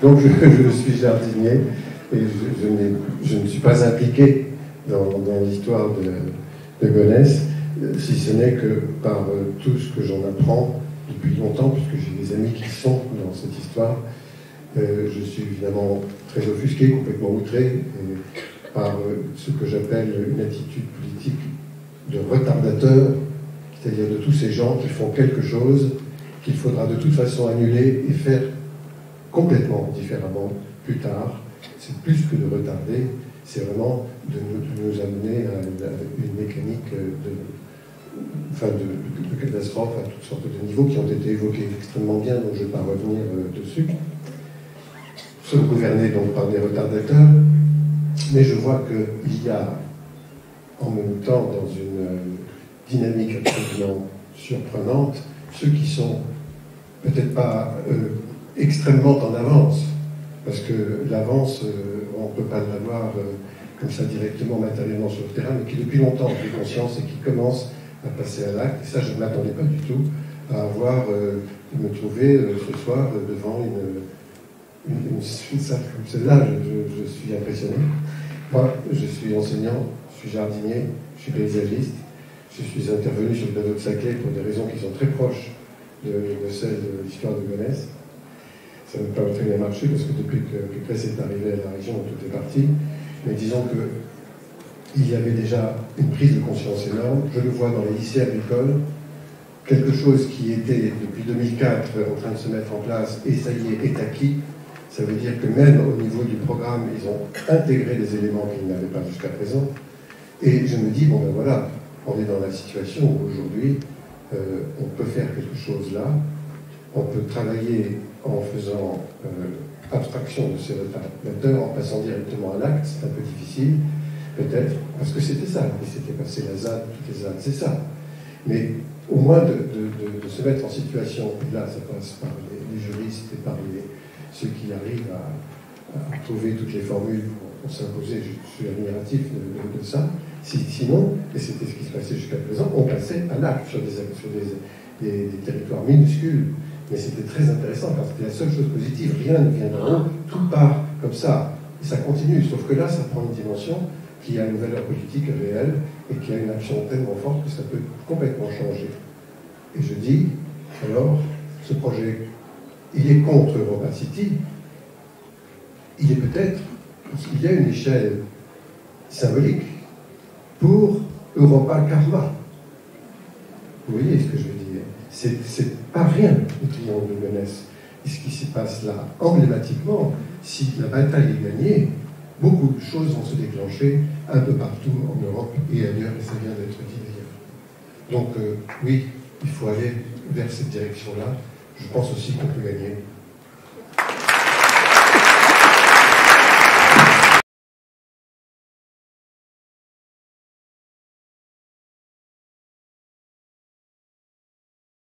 Donc je suis jardinier et je ne suis pas impliqué dans l'histoire de Gonesse, si ce n'est que par tout ce que j'en apprends depuis longtemps, puisque j'ai des amis qui sont dans cette histoire. Je suis évidemment très offusqué, complètement outré par ce que j'appelle une attitude politique de retardateur, c'est-à-dire de tous ces gens qui font quelque chose qu'il faudra de toute façon annuler et faire complètement différemment plus tard. C'est plus que de retarder, c'est vraiment de nous amener à une mécanique de catastrophe à toutes sortes de niveaux qui ont été évoqués extrêmement bien, donc je ne vais pas revenir dessus. Nous sommes gouvernés donc par des retardateurs, mais je vois qu'il y a en même temps, dans une dynamique absolument surprenante, ceux qui sont peut-être pas extrêmement en avance, parce que l'avance, on ne peut pas l'avoir comme ça directement, matériellement sur le terrain, mais qui depuis longtemps ont pris conscience et qui commencent à passer à l'acte. Et ça, je ne m'attendais pas du tout à avoir, me trouver ce soir devant une salle comme celle-là. Je suis impressionné. Moi, je suis enseignant, je suis jardinier, je suis paysagiste. Je suis intervenu sur le plateau de Saclay pour des raisons qui sont très proches de celles de l'histoire de Gonesse. Ça n'a pas très bien marché parce que depuis que Pécresse est arrivé à la région, tout est parti. Mais disons qu'il y avait déjà une prise de conscience énorme. Je le vois dans les lycées agricoles. Quelque chose qui était depuis 2004 en train de se mettre en place et ça y est acquis. Ça veut dire que même au niveau du programme, ils ont intégré des éléments qu'ils n'avaient pas jusqu'à présent. Et je me dis, bon ben voilà, on est dans la situation où aujourd'hui, on peut faire quelque chose là, on peut travailler en faisant abstraction de ces retardateurs, en passant directement à l'acte, c'est un peu difficile, peut-être, parce que c'était ça, et c'était passé la ZAD, toutes les ZAD, c'est ça. Mais au moins de se mettre en situation, et là ça passe par les juristes et par ceux qui arrivent à trouver toutes les formules pour s'imposer, je suis admiratif de ça. Sinon, et c'était ce qui se passait jusqu'à présent, on passait à l'acte sur des territoires minuscules. Mais c'était très intéressant parce que c'était la seule chose positive. Rien ne vient d'en haut, tout part comme ça. Et ça continue. Sauf que là, ça prend une dimension qui a une valeur politique réelle et qui a une action tellement forte que ça peut complètement changer. Et je dis, alors, ce projet, il est contre Europa City. Il est peut-être, parce qu'il y a une échelle symbolique, pour Europa Karma. Vous voyez ce que je veux dire? C'est pas rien, le triangle de Gonesse. Et ce qui se passe là, emblématiquement, si la bataille est gagnée, beaucoup de choses vont se déclencher un peu partout en Europe et ailleurs, et ça vient d'être dit d'ailleurs. Donc, oui, il faut aller vers cette direction-là. Je pense aussi qu'on peut gagner.